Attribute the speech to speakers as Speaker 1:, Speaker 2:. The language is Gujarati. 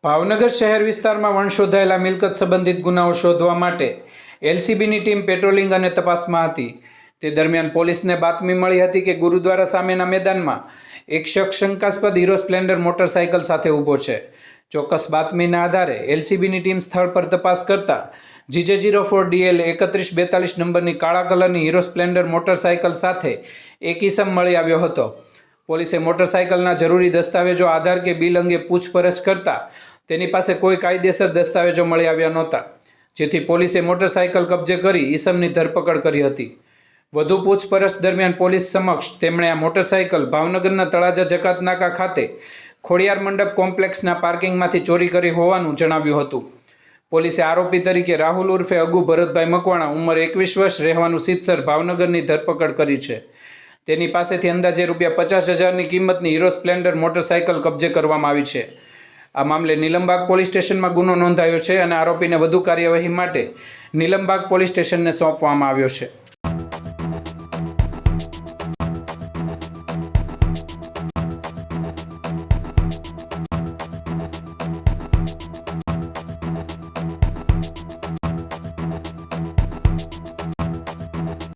Speaker 1: ભાવનગર શહેર વિસ્તારમાં વણશોધાયેલા મિલકત સંબંધિત ગુનાઓ શોધવા માટે એલસીબીની ટીમ પેટ્રોલિંગ અને તપાસમાં હતી। તે દરમિયાન પોલીસને બાતમી મળી હતી કે ગુરુદ્વારા સામેના મેદાનમાં એક શખ્સ શંકાસ્પદ હીરો સ્પ્લેન્ડર મોટરસાઇકલ સાથે ઊભો છે। ચોક્કસ બાતમીના આધારે એલસીબીની ટીમ સ્થળ પર તપાસ કરતા GJ04DL 3142 નંબરની કાળા કલરની હીરો સ્પ્લેન્ડર મોટરસાઇકલ સાથે એક ઈસમ મળી આવ્યો હતો। પોલીસે મોટરસાઇકલના જરૂરી દસ્તાવેજો, આધાર કે બિલ અંગે પૂછપરછ કરતા તેની પાસે કોઈ કાયદેસર દસ્તાવેજો મળી આવ્યા નહોતા, જેથી પોલીસે મોટરસાઇકલ કબજે કરી ઈસમની ધરપકડ કરી હતી। વધુ પૂછપરછ દરમિયાન પોલીસ સમક્ષ તેમણે આ મોટરસાઇકલ ભાવનગરના તળાજા જકાતનાકા ખાતે ખોડિયાર મંડપ કોમ્પ્લેક્સના પાર્કિંગમાંથી ચોરી કરી હોવાનું જણાવ્યું હતું। પોલીસે આરોપી તરીકે રાહુલ ઉર્ફે અગુ ભરતભાઈ મકવાણા, ઉંમર 21 વર્ષ, રહેવાનું સિત્સર, ભાવનગરની ધરપકડ કરી છે। તેની પાસેથી અંદાજે ₹50,000ની કિંમતની હીરો સ્પ્લેન્ડર મોટરસાઇકલ કબજે કરવામાં આવી છે। આ મામલે નીલમબાગ પોલીસ સ્ટેશનમાં ગુનો નોંધાયો છે અને આરોપીને વધુ કાર્યવાહી માટે નીલમબાગ પોલીસ સ્ટેશનને સોંપવામાં આવ્યો છે।